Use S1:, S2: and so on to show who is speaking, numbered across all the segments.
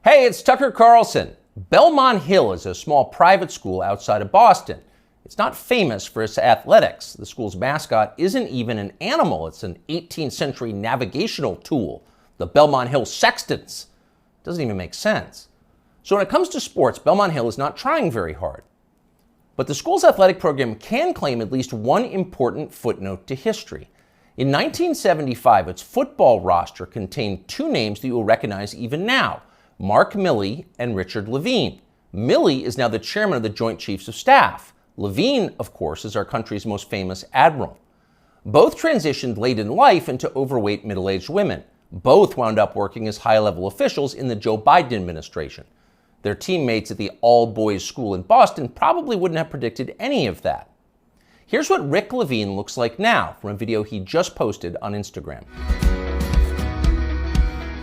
S1: Hey, it's Tucker Carlson. Belmont Hill is a small private school outside of Boston. It's not famous for its athletics. The school's mascot isn't even an animal. It's an 18th century navigational tool, the Belmont Hill Sextants. It doesn't even make sense. So when it comes to sports, Belmont Hill is not trying very hard. But the school's athletic program can claim at least one important footnote to history. In 1975, its football roster contained two names that you will recognize even now: Mark Milley and Richard Levine. Milley is now the chairman of the Joint Chiefs of Staff. Levine, of course, is our country's most famous admiral. Both transitioned late in life into overweight middle-aged women. Both wound up working as high-level officials in the Joe Biden administration. Their teammates at the all-boys school in Boston probably wouldn't have predicted any of that. Here's what Rick Levine looks like now from a video he just posted on Instagram.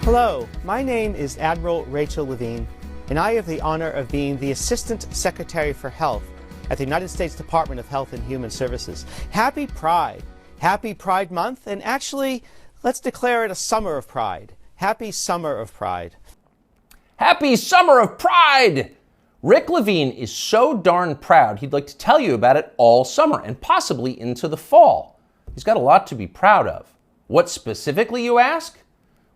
S2: Hello, my name is Admiral Rachel Levine, and I have the honor of being the Assistant Secretary for Health at the United States Department of Health and Human Services. Happy Pride. Happy Pride Month, and actually, let's declare it a Summer of Pride. Happy Summer of Pride.
S1: Happy Summer of Pride! Rick Levine is so darn proud he'd like to tell you about it all summer and possibly into the fall. He's got a lot to be proud of. What specifically, you ask?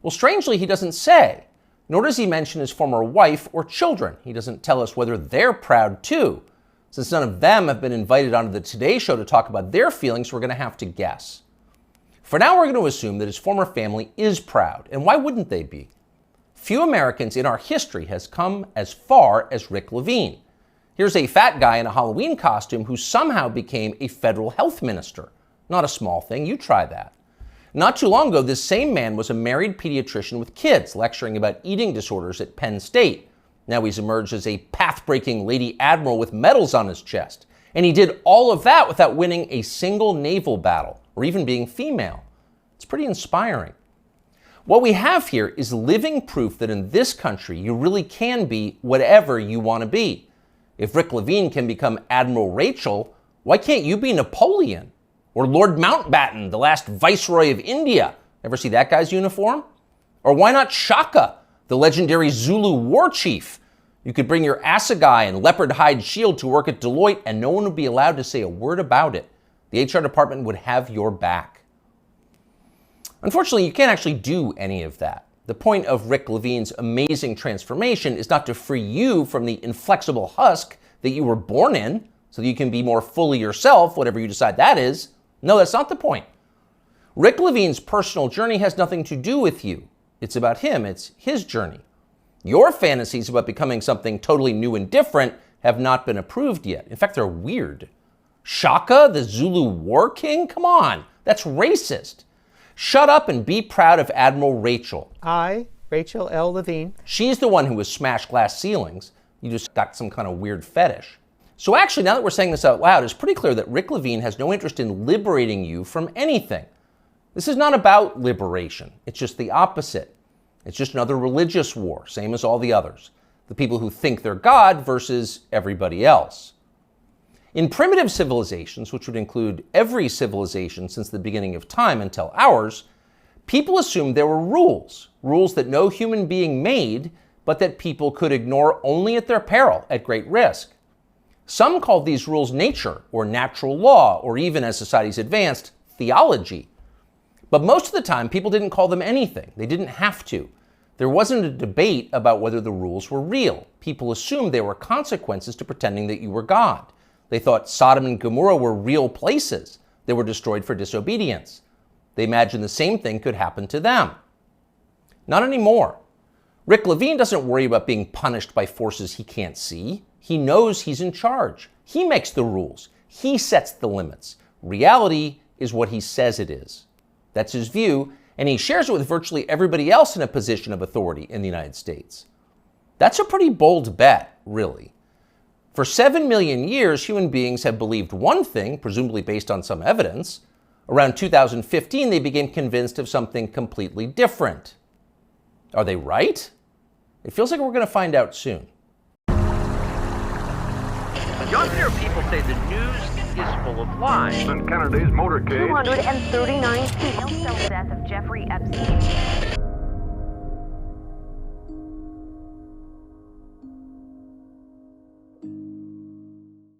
S1: Well, strangely, he doesn't say, nor does he mention his former wife or children. He doesn't tell us whether they're proud too. Since none of them have been invited onto the Today Show to talk about their feelings, we're going to have to guess. For now, we're going to assume that his former family is proud, and why wouldn't they be? Few Americans in our history has come as far as Rick Levine. Here's a fat guy in a Halloween costume who somehow became a federal health minister. Not a small thing, you try that. Not too long ago, this same man was a married pediatrician with kids, lecturing about eating disorders at Penn State. Now he's emerged as a path-breaking Lady Admiral with medals on his chest. And he did all of that without winning a single naval battle, or even being female. It's pretty inspiring. What we have here is living proof that in this country, you really can be whatever you want to be. If Rick Levine can become Admiral Rachel, why can't you be Napoleon? Or Lord Mountbatten, the last Viceroy of India? Ever see that guy's uniform? Or why not Shaka, the legendary Zulu war chief? You could bring your assegai and leopard hide shield to work at Deloitte and no one would be allowed to say a word about it. The HR department would have your back. Unfortunately, you can't actually do any of that. The point of Rick Levine's amazing transformation is not to free you from the inflexible husk that you were born in so that you can be more fully yourself, whatever you decide that is. No, that's not the point. Rick Levine's personal journey has nothing to do with you. It's about him. It's his journey. Your fantasies about becoming something totally new and different have not been approved yet. In fact, they're weird. Shaka, the Zulu war king? Come on, that's racist. Shut up and be proud of Admiral Rachel.
S2: I, Rachel L. Levine.
S1: She's the one who has smashed glass ceilings. You just got some kind of weird fetish. So actually, now that we're saying this out loud, it's pretty clear that Rick Levine has no interest in liberating you from anything. This is not about liberation. It's just the opposite. It's just another religious war, same as all the others. The people who think they're God versus everybody else. In primitive civilizations, which would include every civilization since the beginning of time until ours, people assumed there were rules that no human being made, but that people could ignore only at their peril, at great risk. Some called these rules nature, or natural law, or even, as societies advanced, theology. But most of the time, people didn't call them anything. They didn't have to. There wasn't a debate about whether the rules were real. People assumed there were consequences to pretending that you were God. They thought Sodom and Gomorrah were real places. They were destroyed for disobedience. They imagined the same thing could happen to them. Not anymore. Rick Levine doesn't worry about being punished by forces he can't see. He knows he's in charge. He makes the rules. He sets the limits. Reality is what he says it is. That's his view, and he shares it with virtually everybody else in a position of authority in the United States. That's a pretty bold bet, really. For 7 million years, human beings have believed one thing, presumably based on some evidence. Around 2015, they became convinced of something completely different. Are they right? It feels like we're going to find out soon.
S3: Younger people say the news is full of lies.
S4: Kennedy's motorcade.
S5: 239 people. Cell death of Jeffrey Epstein.